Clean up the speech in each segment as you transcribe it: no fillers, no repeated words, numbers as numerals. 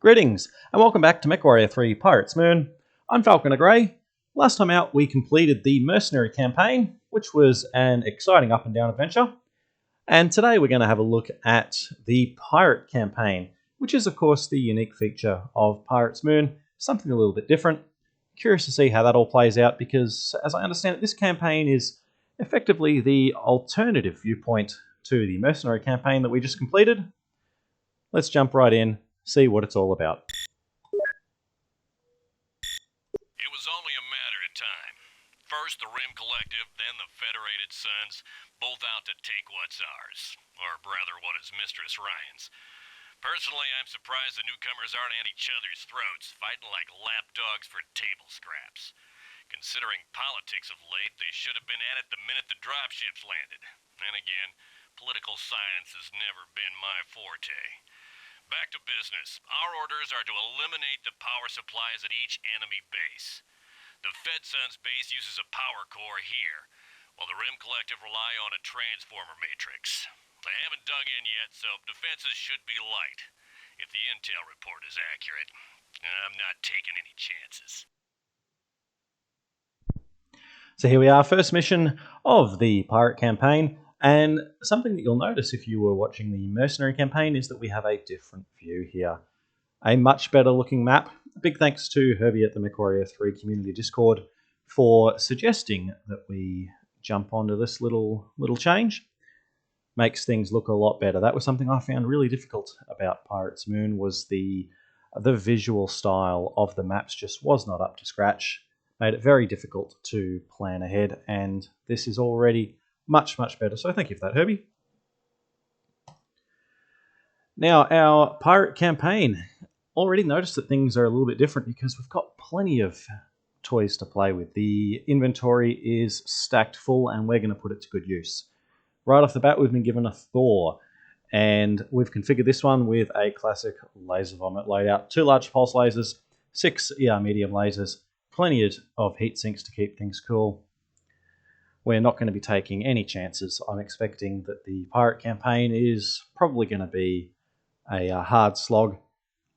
Greetings, and welcome back to Mechwarrior 3 Pirates Moon. I'm Falconer Grey. Last time out, we completed the Mercenary campaign, which was an exciting up and down adventure. And today we're going to have a look at the Pirate campaign, which is of course the unique feature of Pirates Moon, something a little bit different. Curious to see how that all plays out because, as I understand it, this campaign is effectively the alternative viewpoint to the Mercenary campaign that we just completed. Let's jump right in. See what it's all about. It was only a matter of time. First the Rim Collective, then the Federated Sons, both out to take what's ours. Or rather, what is Mistress Ryan's. Personally, I'm surprised the newcomers aren't at each other's throats, fighting like lapdogs for table scraps. Considering politics of late, they should have been at it the minute the dropships landed. And again, political science has never been my forte. Back to business. Our orders are to eliminate the power supplies at each enemy base. The FedSun's base uses a power core here, while the Rim Collective rely on a transformer matrix. They haven't dug in yet, so defenses should be light. If the intel report is accurate, I'm not taking any chances. So here we are, first mission of the Pirate campaign. And something that you'll notice if you were watching the Mercenary campaign is that we have a different view here. A much better looking map. Big thanks to Herbie at the Mechwarrior 3 community Discord for suggesting that we jump onto this little change. Makes things look a lot better. That was something I found really difficult about Pirates Moon, was the visual style of the maps just was not up to scratch. Made it very difficult to plan ahead, and this is already much better, so thank you for that, Herbie. Now, our Pirate campaign. Already noticed that things are a little bit different because we've got plenty of toys to play with. The inventory is stacked full and we're going to put it to good use. Right off the bat, we've been given a Thor, and we've configured this one with a classic laser vomit loadout. 2 large pulse lasers, 6 ER medium lasers, plenty of heat sinks to keep things cool. We're not going to be taking any chances. I'm expecting that the Pirate campaign is probably going to be a hard slog.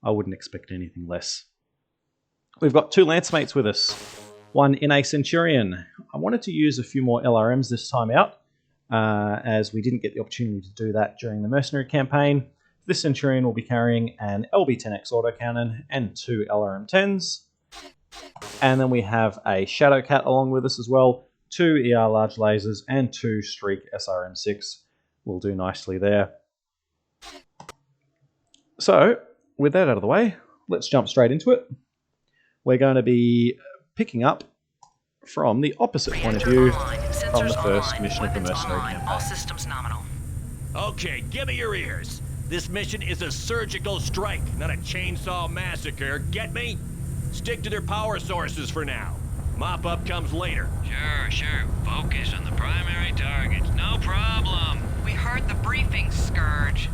I wouldn't expect anything less. We've got 2 lance mates with us. One in a Centurion. I wanted to use a few more LRMs this time out, as we didn't get the opportunity to do that during the Mercenary campaign. This Centurion will be carrying an LB-10X autocannon and 2 LRM-10s. And then we have a Shadow Cat along with us as well. 2 ER large lasers and 2 Streak SRM6 will do nicely there. So, with that out of the way, let's jump straight into it. We're going to be picking up from the opposite point of view from the first mission of the Mercenary campaign. All systems nominal. Okay, give me your ears. This mission is a surgical strike, not a chainsaw massacre. Get me? Stick to their power sources for now. Mop-up comes later. Sure. Focus on the primary targets. No problem. We heard the briefing, Scourge.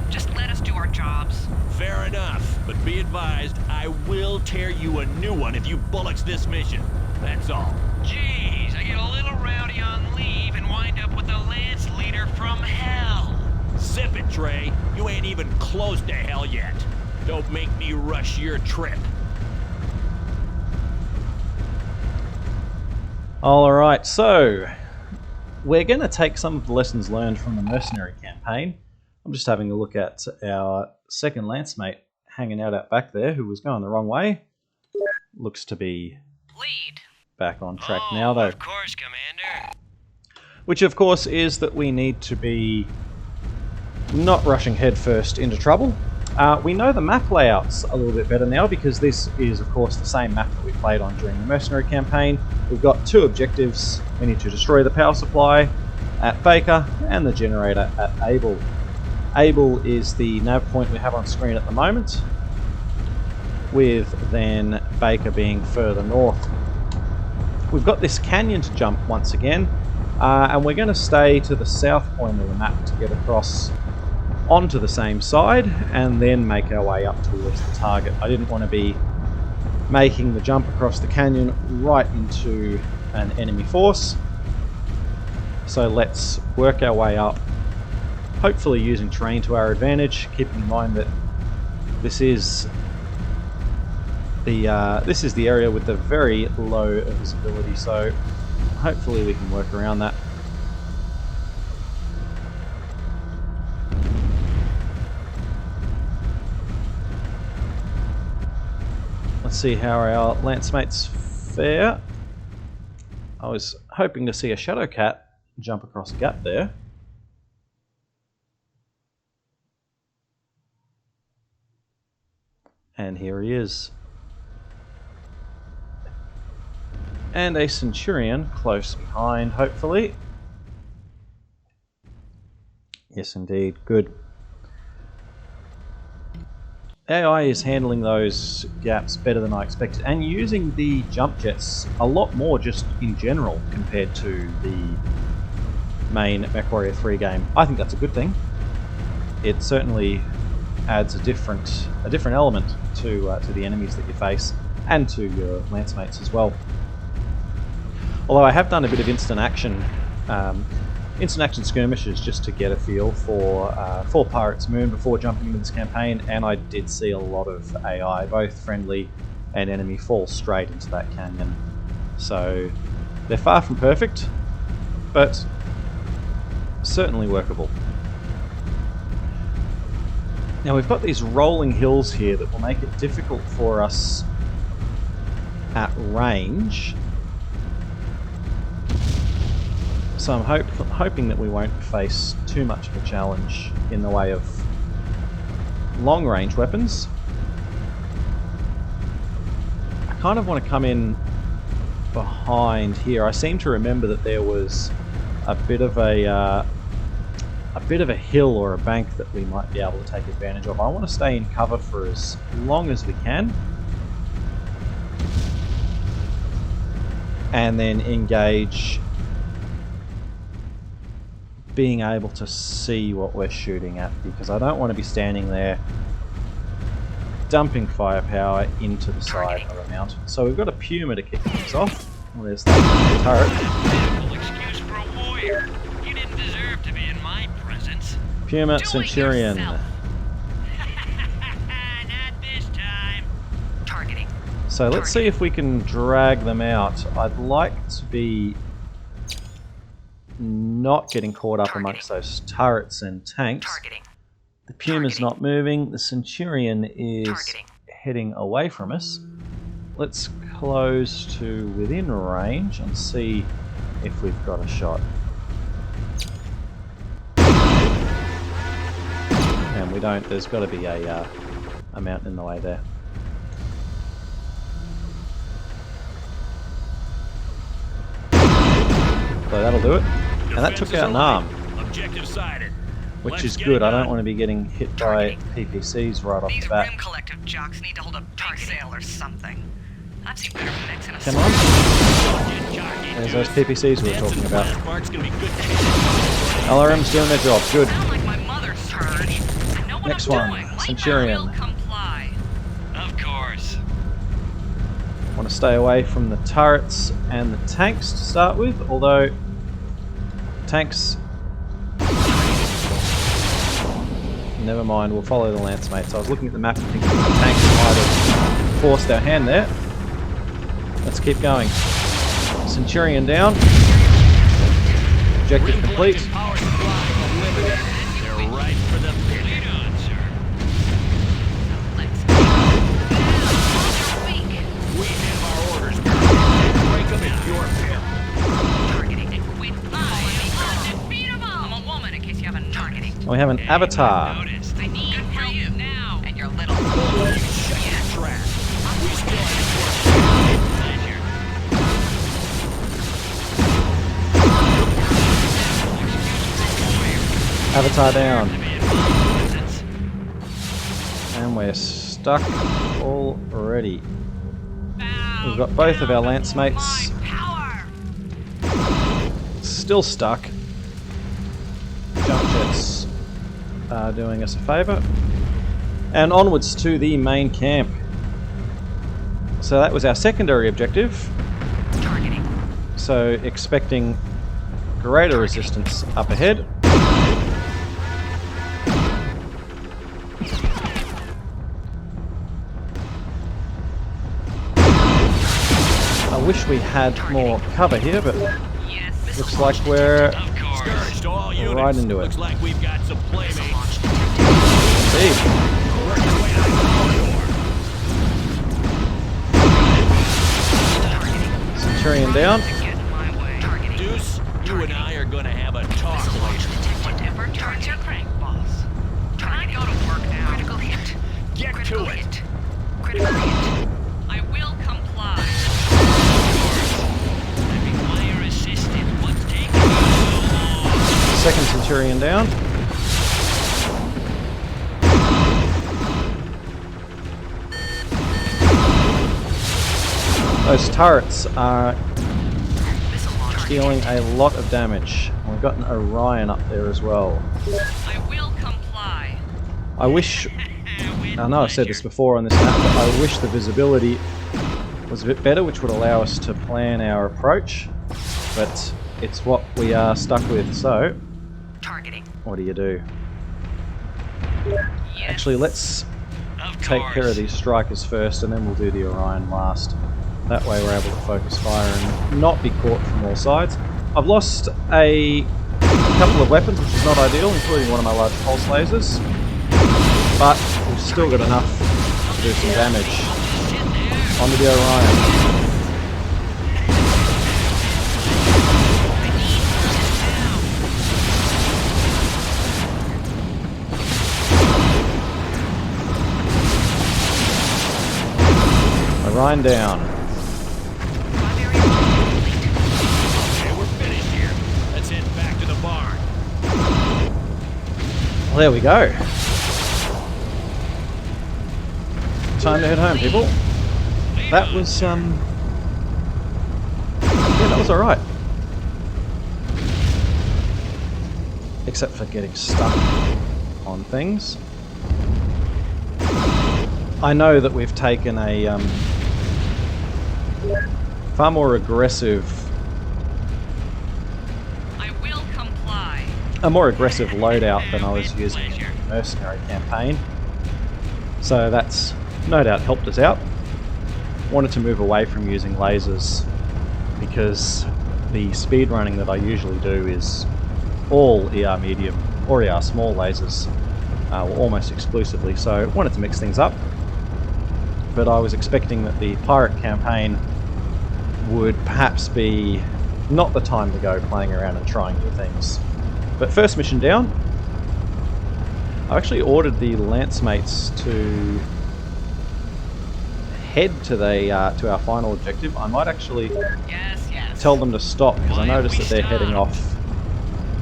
Just let us do our jobs. Fair enough, but be advised, I will tear you a new one if you bullocks this mission. That's all. Jeez, I get a little rowdy on leave and wind up with a Lance leader from hell. Zip it, Trey. You ain't even close to hell yet. Don't make me rush your trip. Alright, so we're going to take some of the lessons learned from the Mercenary campaign. I'm just having a look at our second lance mate hanging out back there who was going the wrong way. Looks to be Lead. back on track now though. Of course, Commander. Which of course is that we need to be not rushing headfirst into trouble. We know the map layouts a little bit better now because this is of course the same map that we played on during the Mercenary campaign. We've got 2 objectives. We need to destroy the power supply at Baker and the generator at Able. Able is the nav point we have on screen at the moment, with then Baker being further north. We've got this canyon to jump once again, and we're going to stay to the south point of the map to get across onto the same side and then make our way up towards the target. I didn't want to be making the jump across the canyon right into an enemy force, so let's work our way up, hopefully using terrain to our advantage, keeping in mind that this is this is the area with the very low visibility, so hopefully we can work around that. Let's see how our lance mates fare. I was hoping to see a shadow cat jump across a gap there. And here he is. And a Centurion close behind, hopefully. Yes, indeed. Good. AI is handling those gaps better than I expected, and using the jump jets a lot more just in general compared to the main Mechwarrior 3 game. I think that's a good thing. It certainly adds a different element to the enemies that you face, and to your lance mates as well. Although I have done a bit of instant action skirmishes just to get a feel for Pirates Moon before jumping into this campaign, and I did see a lot of AI, both friendly and enemy, fall straight into that canyon. So they're far from perfect, but certainly workable. Now we've got these rolling hills here that will make it difficult for us at range. So I'm hoping that we won't face too much of a challenge in the way of long-range weapons. I kind of want to come in behind here. I seem to remember that there was a bit of a hill or a bank that we might be able to take advantage of. I want to stay in cover for as long as we can, and then engage, being able to see what we're shooting at, because I don't want to be standing there dumping firepower into the side of a mountain. So we've got a Puma to kick things off. Well, there's that turret. Excuse for a warrior. You didn't deserve to be in my presence. Puma Do it Centurion. yourself. Not this time. Targeting. So let's see if we can drag them out. I'd like to be not getting caught up amongst those turrets and tanks. Targeting. The Puma's not moving. The Centurion is heading away from us. Let's close to within range and see if we've got a shot. And we don't. There's got to be a mountain in the way there. So that'll do it. And that took out an arm, Objective sighted. which is good. I don't want to be getting hit by PPCs right off These the bat. Rim Collective jocks need to hold a big sale or something. I've seen better mix in a Come on. There's those PPCs we were talking about. LRM's doing their job. Good. Sound like my mother's turd. I know what Next I'm one, doing. Lightbound Centurion. will comply. Of course. Want to stay away from the turrets and the tanks to start with, although tanks... Never mind, we'll follow the lance mates. I was looking at the map and thinking the tanks might have forced our hand there. Let's keep going. Centurion down. Objective complete. Power supply unlimited. They're right for the lead on, sir. Let's go. Weak. We have our orders. Break them in your field. Targeting. I am undefeatable. I'm a woman, in case you haven't targeting. We have an avatar. Noticed. I need help now. And your little Trash. We still have Pleasure. Avatar down. To be in my presence. And we're stuck already. We've got both of our lance mates power. still stuck. Jump jets are doing us a favour. And onwards to the main camp. So that was our secondary objective. Targeting. So expecting greater resistance up ahead. I wish we had more cover here, but Yes. looks like we're Of course. To all units. right into it. Looks like we've got some playmates. Indeed. Working our way out the corridor. Centurion down. Get in my way. Targeting. Deuce, you and I are gonna have a talk later. Whatever turns your crank, boss. Can I go to work now? Critical hit. Get Critical to it. hit. Critical hit. I will comply. Require assistance. What's taking you so long? Second Centurion down. Those turrets are Missile launch. dealing a lot of damage. We've got an Orion up there as well. I will comply. I wish, I know I've said this before on this map, but I wish the visibility was a bit better, which would allow us to plan our approach, but it's what we are stuck with, so Targeting. what do you do? Yes. Actually, let's Of take course. care of these strikers first, and then we'll do the Orion last. That way we're able to focus fire and not be caught from all sides. I've lost a couple of weapons, which is not ideal, including one of my large pulse lasers, but we've still got enough to do some damage. Onto the Orion. Orion down. Primary objective complete. Okay, we're finished here. Let's head back to the barn. Well, there we go. Time to head home, people. That was, yeah, that was alright. Except for getting stuck on things. I know that we've taken a far more aggressive, I will comply. a more aggressive loadout than I was using in the mercenary campaign. So that's no doubt helped us out. Wanted to move away from using lasers because the speed running that I usually do is all ER medium or ER small lasers, almost exclusively, so wanted to mix things up. But I was expecting that the pirate campaign would perhaps be not the time to go playing around and trying new things. But first mission down. I actually ordered the lance mates to head to the to our final objective. I might actually Yes, yes. tell them to stop because I Why noticed don't that we they're heading stop? off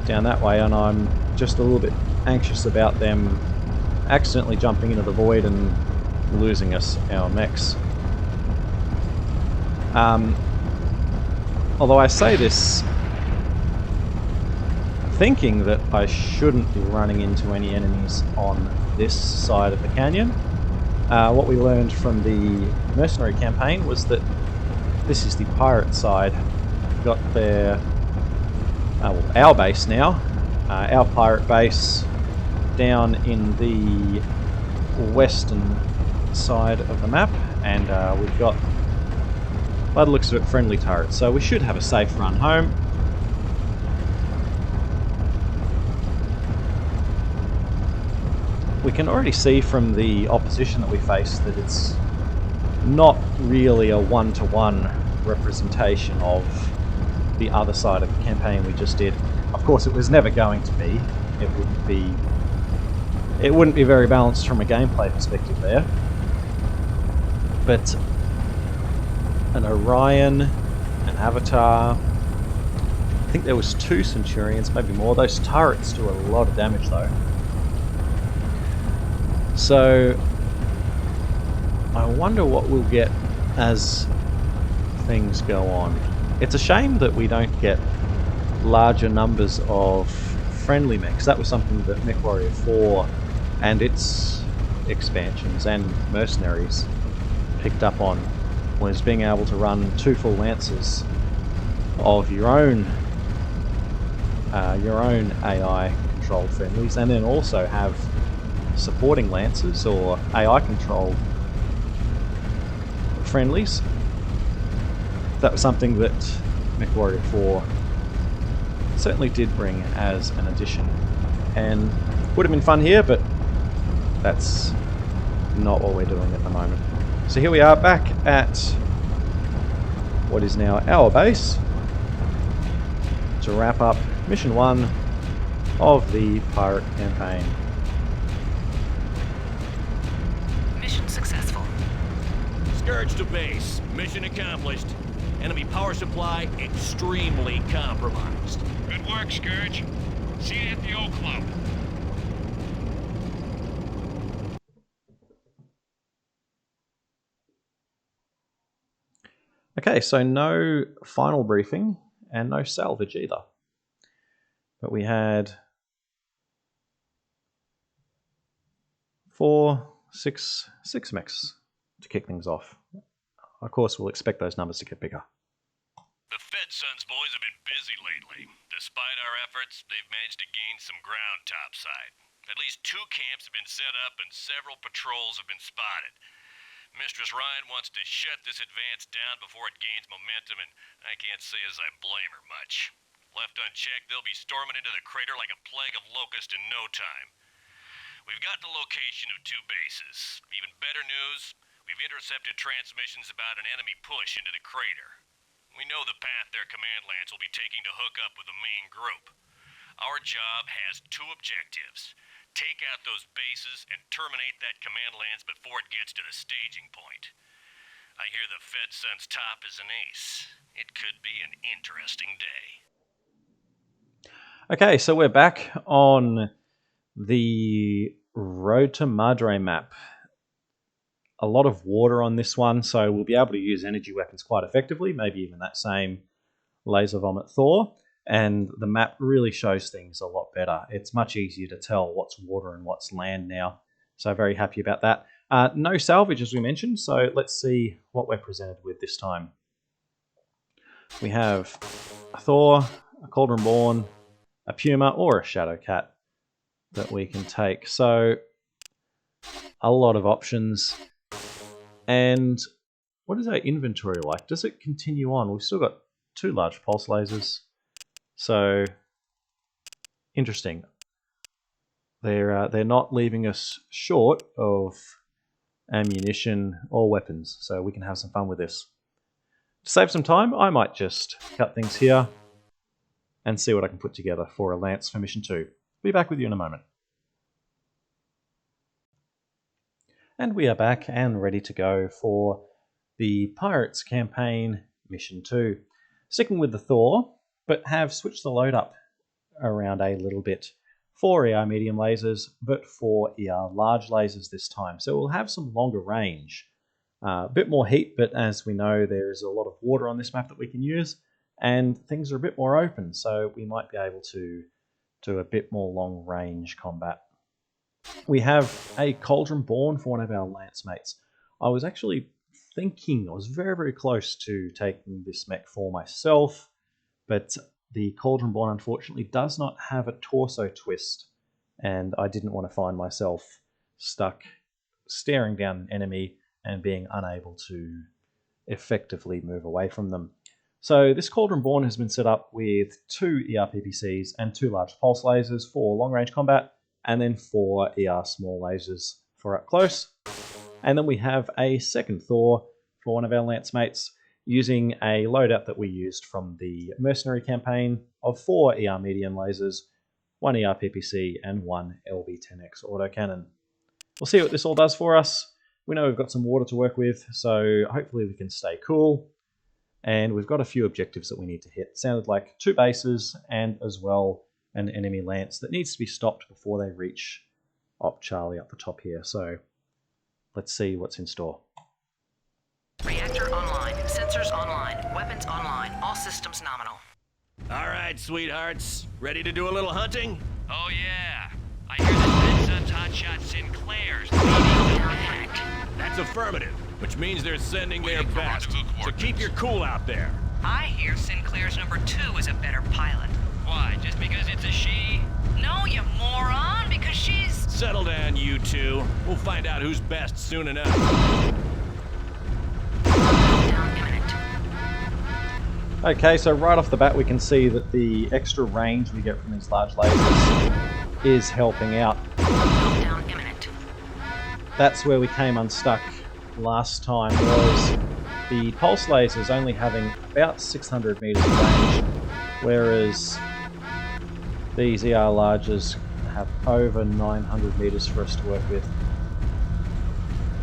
down that way, and I'm just a little bit anxious about them accidentally jumping into the void and losing us, our mechs. Although I say this thinking that I shouldn't be running into any enemies on this side of the canyon. What we learned from the mercenary campaign was that this is the pirate side. We've got their, well, our base now, our pirate base down in the western side of the map, and we've got, by the looks of it, friendly turrets, so we should have a safe run home. We can already see from the opposition that we face that it's not really a one-to-one representation of the other side of the campaign we just did. Of course, it was never going to be. It wouldn't be very balanced from a gameplay perspective there. But an Orion, an Avatar, I think there was 2 Centurions, maybe more. Those turrets do a lot of damage though. So I wonder what we'll get as things go on. It's a shame that we don't get larger numbers of friendly mechs. That was something that Mechwarrior 4 and its expansions and mercenaries picked up on, was being able to run 2 full lances of your own AI controlled friendlies, and then also have supporting lances or AI controlled friendlies. that was something that Mechwarrior 4 certainly did bring as an addition. And would have been fun here, but that's not what we're doing at the moment. So here we are back at what is now our base to wrap up Mission 1 of the pirate campaign. Mission successful. Scourge to base. Mission accomplished. Enemy power supply extremely compromised. Good work, Scourge. See you at the old club. Okay, so no final briefing and no salvage either. But we had 6 mechs to kick things off. Of course, we'll expect those numbers to get bigger. The Fed Sons boys have been busy lately. Despite our efforts, they've managed to gain some ground topside. At least 2 camps have been set up and several patrols have been spotted. Mistress Ryan wants to shut this advance down before it gains momentum, and I can't say as I blame her much. Left unchecked, they'll be storming into the crater like a plague of locusts in no time. We've got the location of 2 bases. Even better news, we've intercepted transmissions about an enemy push into the crater. We know the path their command lance will be taking to hook up with the main group. Our job has 2 objectives. Take out those bases and terminate that command lance before it gets to the staging point. I hear the Fed Sun's top is an ace. It could be an interesting day. Okay, so we're back on the Road to Madre map. A lot of water on this one, so we'll be able to use energy weapons quite effectively, maybe even that same laser vomit Thor. And the map really shows things a lot better. It's much easier to tell what's water and what's land now. So very happy about that. No salvage, as we mentioned, so let's see what we're presented with this time. We have a Thor, a Cauldron Born, a Puma, or a Shadow Cat that we can take. So a lot of options. And what is our inventory like? Does it continue on? We've still got 2 large pulse lasers. So, interesting. They're not leaving us short of ammunition or weapons, so we can have some fun with this. To save some time, I might just cut things here and see what I can put together for a lance for Mission 2. Be back with you in a moment. And we are back and ready to go for the Pirates campaign Mission 2. Sticking with the Thor, but have switched the load up around a little bit. 4 ER medium lasers, but 4 ER large lasers this time. So we'll have some longer range. A bit more heat, but as we know, there is a lot of water on this map that we can use, and things are a bit more open, so we might be able to do a bit more long range combat. We have a Cauldron Born for one of our lance mates. I was actually thinking, I was very, very close to taking this mech for myself, but the Cauldron Born unfortunately does not have a torso twist, and I didn't want to find myself stuck staring down an enemy and being unable to effectively move away from them. So this Cauldron Born has been set up with 2 ER PPCs and 2 large pulse lasers for long range combat, and then 4 ER small lasers for up close. And then we have a second Thor for one of our lance mates, using a loadout that we used from the Mercenary campaign of 4 ER medium lasers, 1 ER PPC, and 1 LB-10X autocannon. We'll see what this all does for us. We know we've got some water to work with, so hopefully we can stay cool. And we've got a few objectives that we need to hit. Sounded like 2 bases, and as well an enemy lance that needs to be stopped before they reach Op Charlie up the top here. So let's see what's in store. Reactor online. Sensors online. Weapons online. All systems nominal. All right, sweethearts. Ready to do a little hunting? Oh yeah, I hear the Fed Sun's hotshot Sinclair's leading the attack. That's affirmative, which means they're sending their Waiting for best. rendezvous So coordinates. keep your cool out there. I hear Sinclair's number 2 is a better pilot. Why, just because it's a she? No, you moron, because she's... Settle down, you two. We'll find out who's best soon enough. Down imminent. Okay, so right off the bat we can see that the extra range we get from these large lasers is helping out. Meltdown imminent. That's where we came unstuck last time, was the pulse lasers only having about 600 meters of range, whereas these ER larges have over 900 meters for us to work with.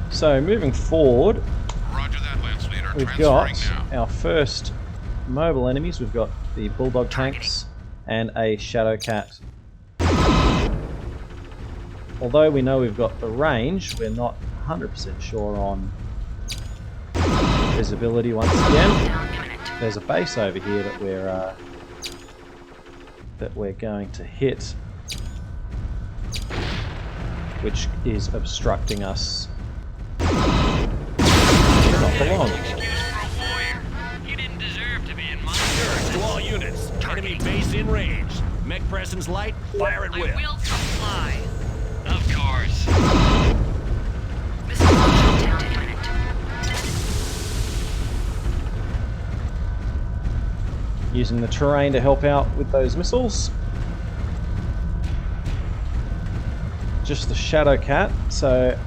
So moving forward, Roger that, Lance Leader. we've got our first mobile enemies. We've got the Bulldog tanks and a Shadow Cat. Although we know we've got the range, we're not 100% sure on visibility once again. Meltdown imminent. There's a base over here that we're going to hit, which is obstructing us. Not for long. Excuse for a warrior. You didn't deserve to be in my to all units. Enemy base in range. Mech presence light. Fire at I will. will comply. Of course. Missile launch attempt imminent. Using the terrain to help out with those missiles. Just the Shadow Cat, so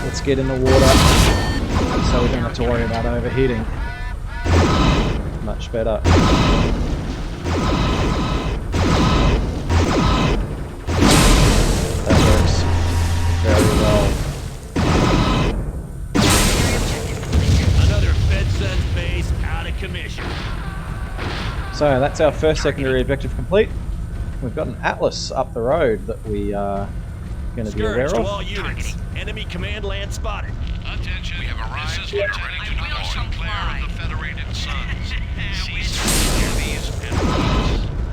let's get in the water so we don't have to worry about overheating. Much better. That works very well. Another FedSun's base out of commission. So that's our first secondary objective complete. We've got an Atlas up the road that we are going to be aware Scourge to all of. units. Enemy command land spotted. Attention, we have arrived. This is Lieutenant Ready to I will deploy. comply. of the Federated Suns. Cease these and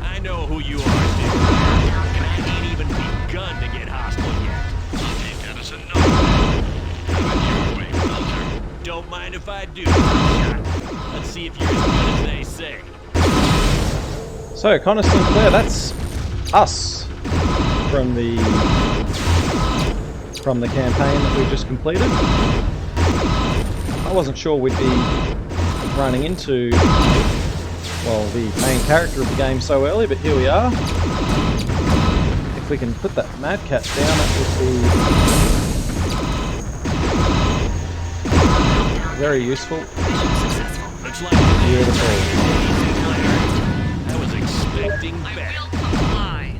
I know who you are, dude. And I ain't even begun to get hostile yet. I'll take that as a no. Have it your way, Melter. Don't mind if I do. Let's see if you're as good as they say. So Connor Sinclair, that's us from the campaign that we just completed. I wasn't sure we'd be running into, well, the main character of the game so early, but here we are. If we can put that Mad Cat down, that would be very useful. Mission successful. Looks like the Beautiful. I was expecting I better. will comply.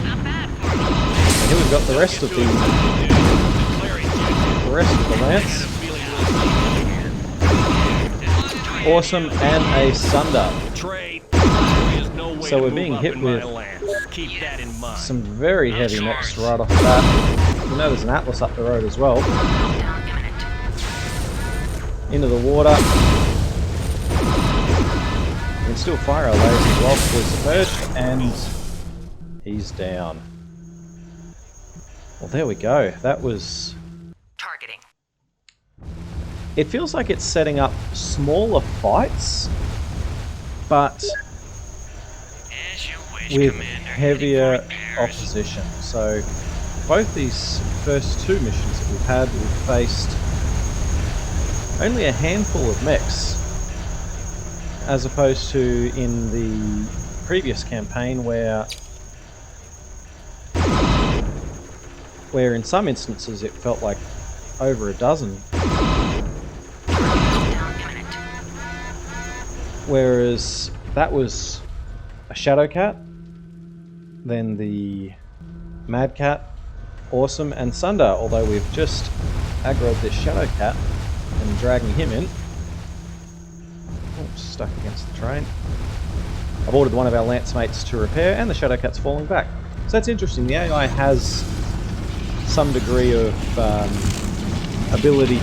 Not bad for me. And here we've got the rest of the Lance. Awesome and a Sunder. So we're being hit with Keep that in mind. some very heavy mechs right off the bat. We know there's an Atlas up the road as well. Meltdown imminent. Into the water. We can still fire our lasers while fully submerged, and he's down. Well, there we go. That was... Targeting. It feels like it's setting up smaller fights, but As you wish, with Commander. heavier Heading for repairs. opposition. So both these first two missions that we've had, we've faced only a handful of mechs, as opposed to in the previous campaign where in some instances it felt like over a dozen. Meltdown imminent. Whereas that was a Shadow Cat, then the Mad Cat, Awesome, and Sunder, although we've just aggroed this Shadow Cat and dragging him in. Oh, stuck against the train. I've ordered one of our Lance mates to repair, and the Shadow Cat's falling back. So that's interesting. The AI has some degree of ability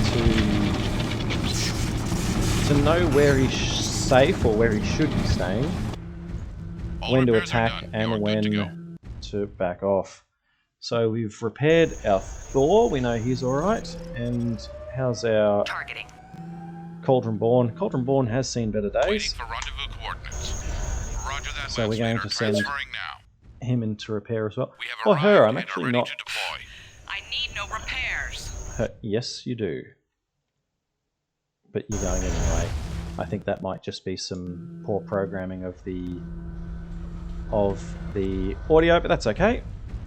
to know where he's safe or where he should be staying, when to repairs are attack, done. and You're good to go. when to back off. So we've repaired our Thor, we know he's alright, and how's our Targeting. Cauldron Born? Cauldron Born has seen better Waiting days, for rendezvous coordinates. Roger that, So Lance we're going Leader. to send- Transferring now. him into repair as well. We have Or her, arrived I'm and are actually ready not to deploy. I need no repairs. Yes, you do. But you're going anyway. I think that might just be some poor programming of the audio, but that's okay.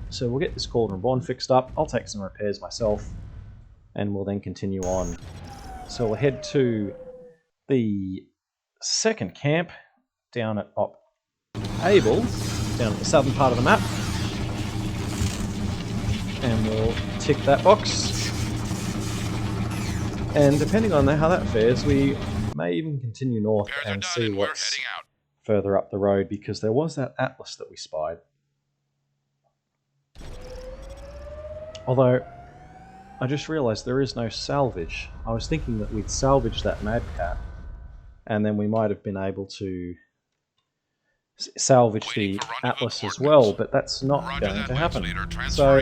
So we'll get this Cauldron Reborn fixed up. I'll take some repairs myself, and we'll then continue on. So we'll head to the second camp down at Op Able, down at the southern part of the map. And we'll tick that box. And depending on how that fares, we may even continue north and see what's further up the road, because there was that atlas that we spied. Although, I just realised there is no salvage. I was thinking that we'd salvage that Mad Cat, and then we might have been able to salvage the atlas as well, but that's not going to happen. So,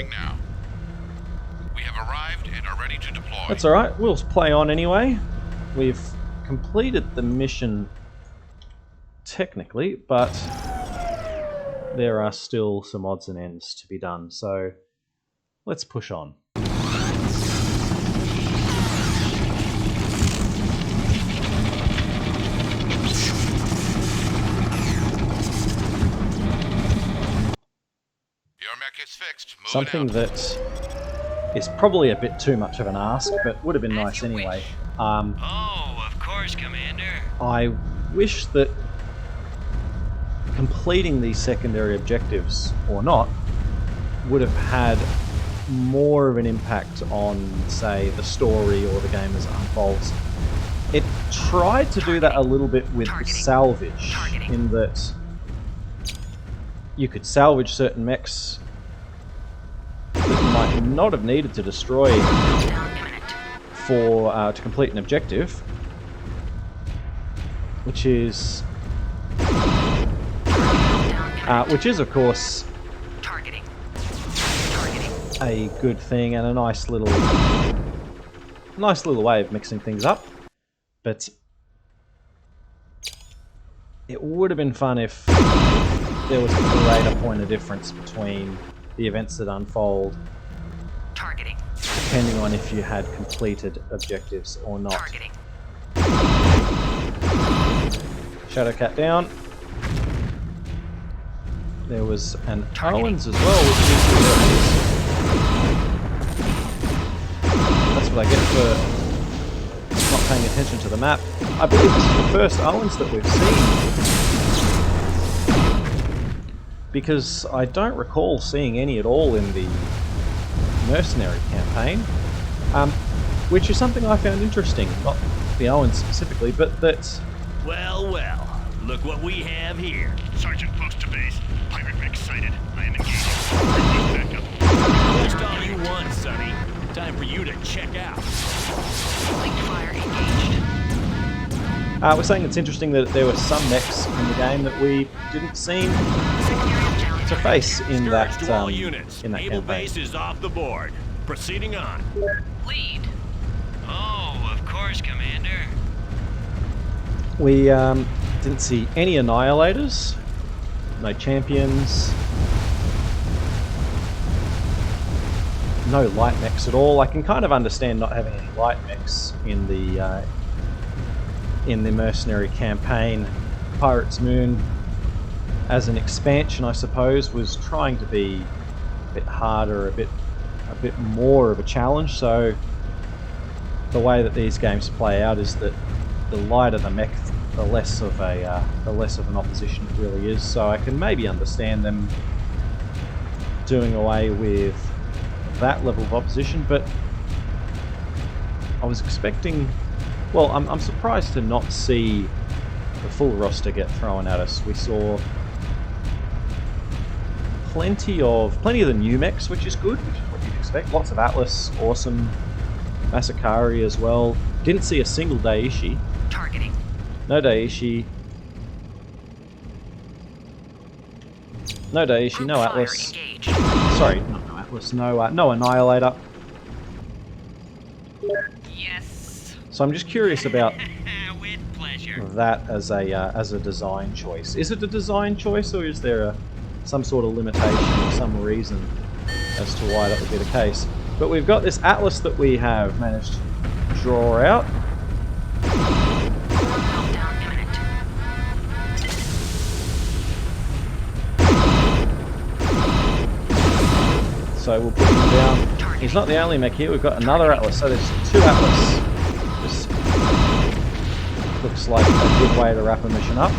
we have arrived and are ready to deploy. That's alright, we'll play on anyway. We've completed the mission technically, but there are still some odds and ends to be done, so let's push on. Your mech is fixed. Moving Something out. that is probably a bit too much of an ask, but would have been nice anyway. Oh, of course, Commander. I wish that completing these secondary objectives, or not, would have had more of an impact on, say, the story or the game as it unfolds. It tried to do that a little bit with salvage, in that you could salvage certain mechs that you might not have needed to destroy for to complete an objective, which is of course a good thing and a nice little way of mixing things up. But it would have been fun if there was a greater point of difference between the events that unfold, depending on if you had completed objectives or not. Shadowcat down. There was an Owens as well, which is that's what I get for not paying attention to the map. I believe this is the first Owens that we've seen, because I don't recall seeing any at all in the mercenary campaign, which is something I found interesting. Not the Owens specifically, but that... Well, look what we have here. Sergeant, close to base. Pirate mech sighted. I am engaging. Request backup. Just all you want, Sonny. Time for you to check out. Fire engaged. we're saying it's interesting that there were some mechs in the game that we didn't seem to face in that To all units. in that Able campaign. base is off the board. Proceeding on. Lead. Oh, of course, Commander. We didn't see any annihilators, no champions, no light mechs at all. I can kind of understand not having any light mechs in the mercenary campaign. Pirates Moon, as an expansion, I suppose, was trying to be a bit harder, a bit more of a challenge. So the way that these games play out is that the lighter the mech, the less of an opposition it really is. So I can maybe understand them doing away with that level of opposition, but I was expecting... Well, I'm surprised to not see the full roster get thrown at us. We saw plenty of the new mechs, which is good, which is what you'd expect. Lots of Atlas, awesome. Masakari as well. Didn't see a single Daiichi. Targeting. No Daiichi. No Daiichi, no Fire Atlas. engaged. Sorry, no Atlas, no Annihilator. Yes. So I'm just curious about With pleasure. that as a design choice. Is it a design choice, or is there some sort of limitation or some reason as to why that would be the case? But we've got this atlas that we have managed to draw out. Meltdown imminent. So we'll put him down. He's not the only mech here, we've got another atlas. So there's 2 atlas. This looks like a good way to wrap a mission up.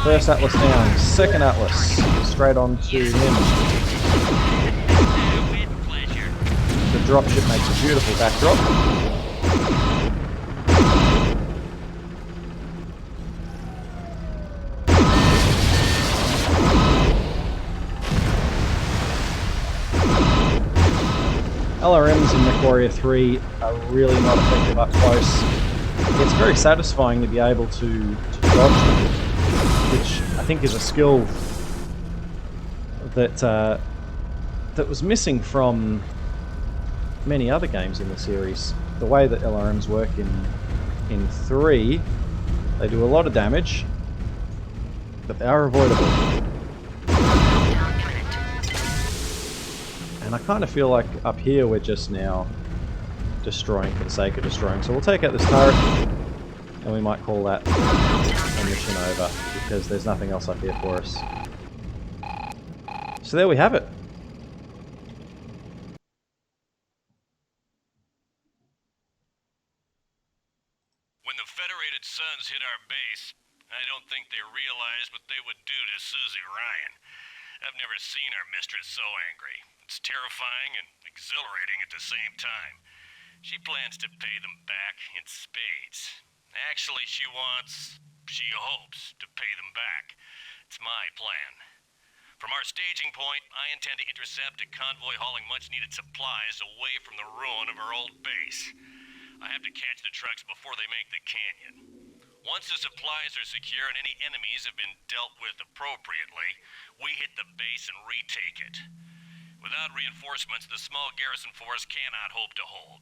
First atlas down, second atlas. Straight on to him. The dropship makes a beautiful backdrop. LRMs in Mechwarrior 3 are really not effective up close. It's very satisfying to be able to dodge them, which I think is a skill that that was missing from many other games in the series. The way that LRMs work in 3, they do a lot of damage, but they are avoidable. And I kind of feel like up here we're just now destroying for the sake of destroying. So we'll take out this turret, and we might call that a mission over, because there's nothing else up here for us. So there we have it. When the Federated Suns hit our base, I don't think they realized what they would do to Susie Ryan. I've never seen our mistress so angry. It's terrifying and exhilarating at the same time. She plans to pay them back in spades. Actually, she hopes to pay them back. It's my plan. From our staging point, I intend to intercept a convoy hauling much-needed supplies away from the ruin of our old base. I have to catch the trucks before they make the canyon. Once the supplies are secure and any enemies have been dealt with appropriately, we hit the base and retake it. Without reinforcements, the small garrison force cannot hope to hold.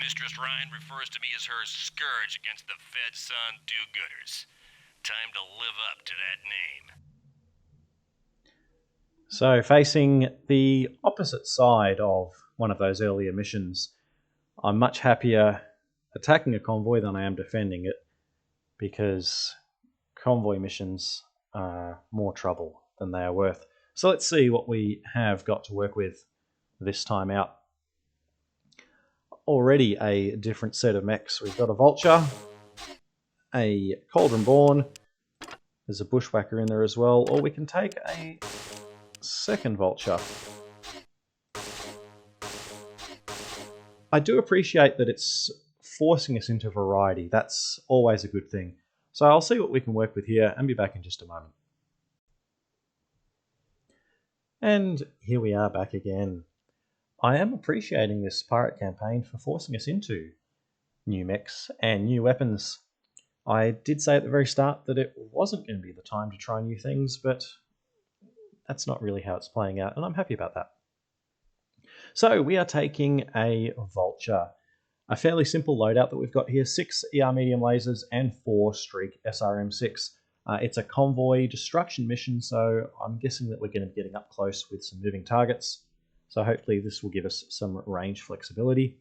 Mistress Ryan refers to me as her scourge against the Fed-Son do-gooders. Time to live up to that name. So, facing the opposite side of one of those earlier missions, I'm much happier attacking a convoy than I am defending it, because convoy missions are more trouble than they are worth. So let's see what we have got to work with this time out. Already a different set of mechs. We've got a Vulture, a Cauldron-born, there's a Bushwhacker in there as well, or we can take a second Vulture. I do appreciate that it's forcing us into variety. That's always a good thing. So I'll see what we can work with here and be back in just a moment. And here we are back again. I am appreciating this pirate campaign for forcing us into new mechs and new weapons. I did say at the very start that it wasn't going to be the time to try new things, but that's not really how it's playing out, and I'm happy about that. So we are taking a Vulture. A fairly simple loadout that we've got here, 6 ER medium lasers and 4 Streak SRM6. It's a convoy destruction mission, so I'm guessing that we're going to be getting up close with some moving targets. So hopefully this will give us some range flexibility.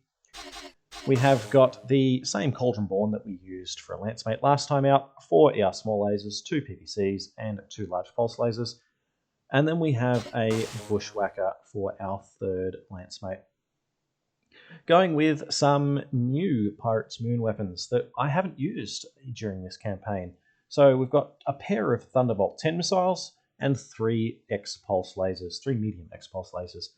We have got the same Cauldron-born that we used for a Lancemate last time out, 4 ER small lasers, 2 PVCs, and 2 large pulse lasers. And then we have a Bushwhacker for our third Lancemate. Going with some new Pirates Moon weapons that I haven't used during this campaign. So we've got a pair of Thunderbolt 10 missiles and 3 X-Pulse lasers, 3 medium X-Pulse lasers.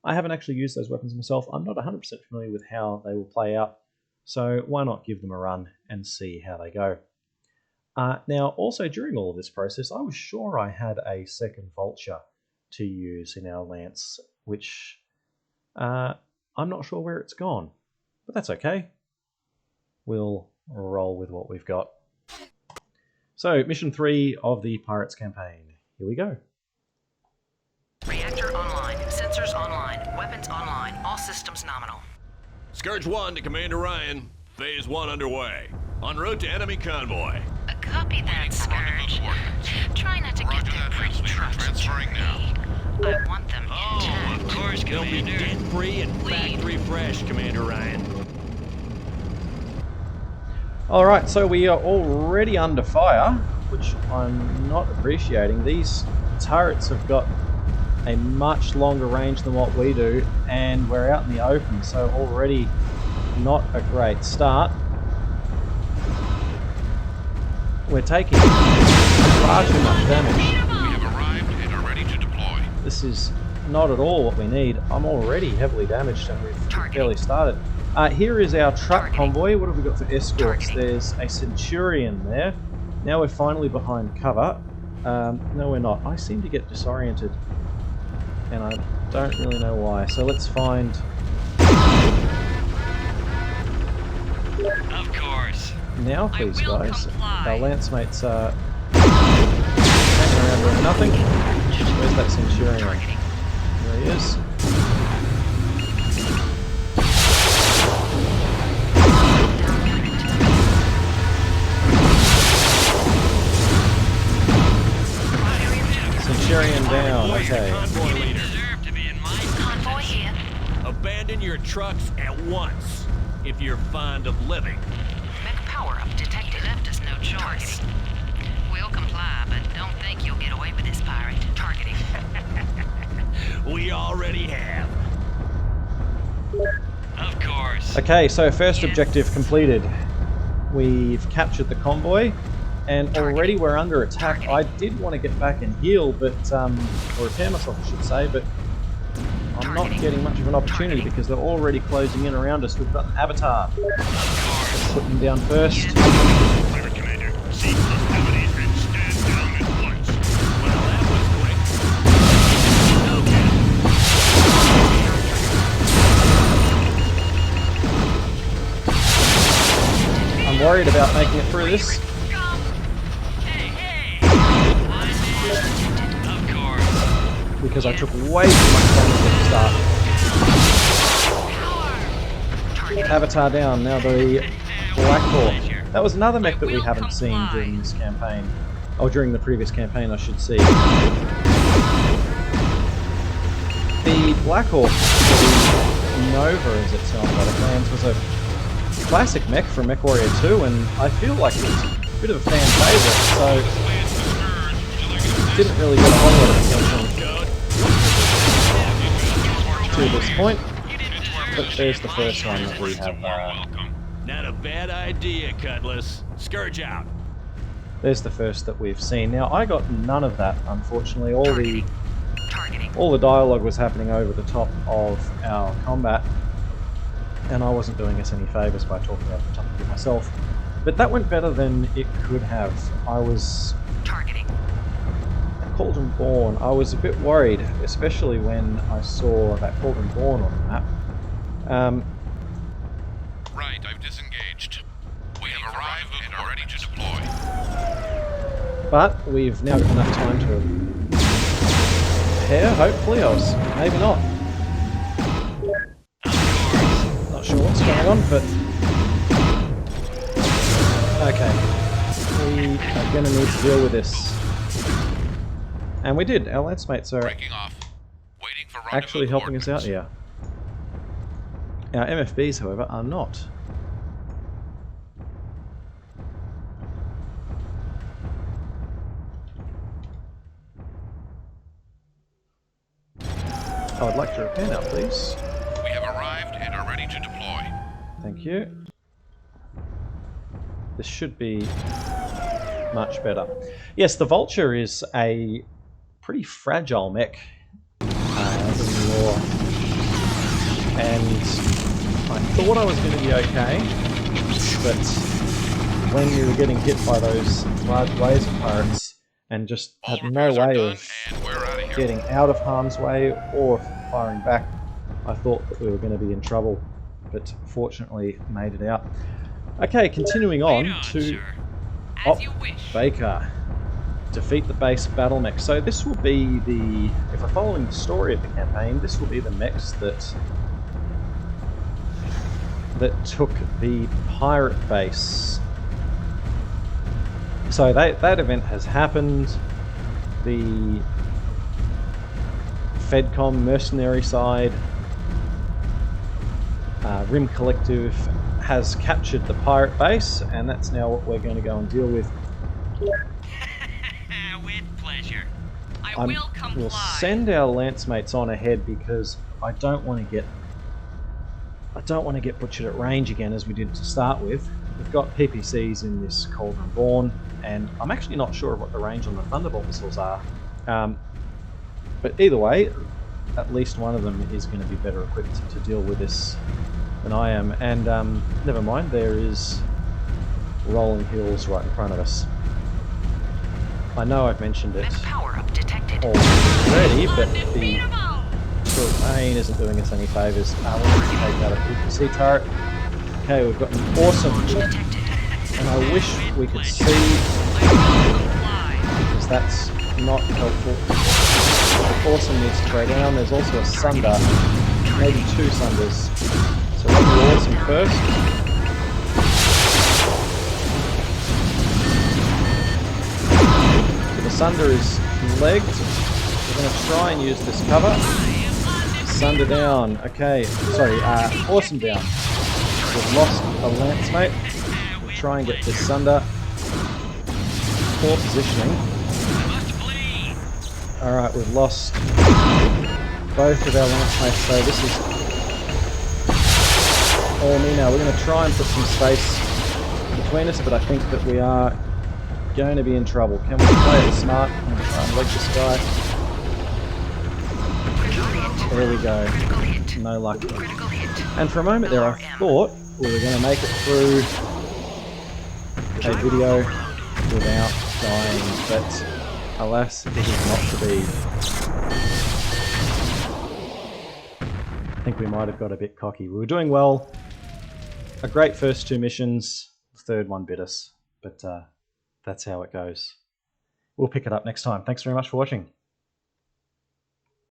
I haven't actually used those weapons myself. I'm not 100% familiar with how they will play out, so why not give them a run and see how they go. Now, also during all of this process, I was sure I had a second Vulture to use in our Lance, which I'm not sure where it's gone, but that's okay. We'll roll with what we've got. So, Mission 3 of the Pirates campaign. Here we go. Reactor online. Sensors online. Weapons online. All systems nominal. Scourge 1 to Commander Ryan. Phase 1 underway. En route to enemy convoy. Copy that, Scourge. Try not to get Roger their that, pretty translator. trucks. Transferring now. I want them Oh, free and factory fresh, Commander Ryan. Alright, so we are already under fire, which I'm not appreciating. These turrets have got a much longer range than what we do, and we're out in the open, so already not a great start. We're taking far too much damage. We have arrived and are ready to deploy. This is not at all what we need. I'm already heavily damaged and we've barely started. Here is our truck convoy. What have we got for escorts? There's a Centurion there. Now we're finally behind cover. No, we're not. I seem to get disoriented, and I don't really know why. So let's find... Of course. Now, please, guys. Our lance mates are hanging around doing nothing. Where's that Centurion? There he is. Centurion down, okay. Convoy leader. Deserve to be in my Convoy here. Abandon your trucks at once, if you're fond of living. Mech power-up detected. Left us no choice. We'll comply, but don't think you'll get away with this, pirate. Targeting. We already have. Of course. Okay, so first objective completed. We've captured the convoy, and already we're under attack. I did want to get back and heal, but or repair myself, I should say, but I'm not getting much of an opportunity because they're already closing in around us. We've got an avatar. Let's put them down first. Pirate Commander, cease hostilities and stand down at once. Well, that was quick. I'm worried about making it through this. Of course. Because I took way too much damage at the start. Avatar down, now the Black Hawk. That was another mech that we haven't seen during this campaign. Or during the previous campaign, I should say. The Black Hawk, the Nova as it sounds like it lands, was a classic mech from Mechwarrior 2, and I feel like it was a bit of a fan favourite, so didn't really get a whole lot of attention to this point. But there's the first one that we have. Not a bad idea, Cutlass. Scourge out. There's the first that we've seen. Now I got none of that, unfortunately. All the dialogue was happening over the top of our combat, and I wasn't doing us any favours by talking over the top of it myself. But that went better than it could have. I was Cauldron Born. I was a bit worried, especially when I saw that Cauldron Born on the map. Right, I've disengaged. We have arrived and are ready to deploy. But we've now got enough time to repair, hopefully. Maybe not. Not sure what's going on, but... Okay. We are going to need to deal with this. And we did. Our lance mates are Breaking off. Waiting for rendezvous actually helping us out coordinates. here. Our MFBs, however, are not. I would like to repair now, please. We have arrived and are ready to deploy. Thank you. This should be much better. Yes, the Vulture is a pretty fragile mech in war. And I thought I was going to be okay, but when we were getting hit by those large laser pirates and just had All no repairs are way done, of and we're out of here. getting out of harm's way or firing back, I thought that we were going to be in trouble, but fortunately made it out. Okay, continuing on to As you wish. Baker. Defeat the base battle mech. So this will be the, if we're following the story of the campaign, this will be the mechs that took the pirate base. So that event has happened. The Fedcom mercenary side Rim Collective has captured the pirate base, and that's now what we're going to go and deal with. With pleasure. I We'll will comply. send our lance mates on ahead because I don't want to get butchered at range again as we did to start with. We've got PPCs in this Cauldron Born, and I'm actually not sure what the range on the Thunderbolt missiles are. But either way, at least one of them is going to be better equipped to deal with this than I am. And never mind, there is rolling hills right in front of us. I know I've mentioned it Power-up detected. already, but the terrain isn't doing us any favours. We're going to take out a PPC turret. Okay, we've got an awesome, and I wish we could see, because that's not helpful. Awesome needs to go down. There's also a Sunder, maybe two Sunders. So let me awesome first. So the Sunder is legged. We're going to try and use this cover. Sunder down. Okay, sorry, awesome down. We've lost a lance mate. We'll try and get this Sunder. Poor positioning. Alright, we've lost both of our lance mates, so this is all me now. We're going to try and put some space between us, but I think that we are going to be in trouble. Can we play it smart and try and leg this guy? There we go. No luck. And for a moment there I thought we were going to make it through a video without dying, but alas, it is not to be. I think we might have got a bit cocky. We were doing well. A great first two missions. The third one bit us, but that's how it goes. We'll pick it up next time. Thanks very much for watching.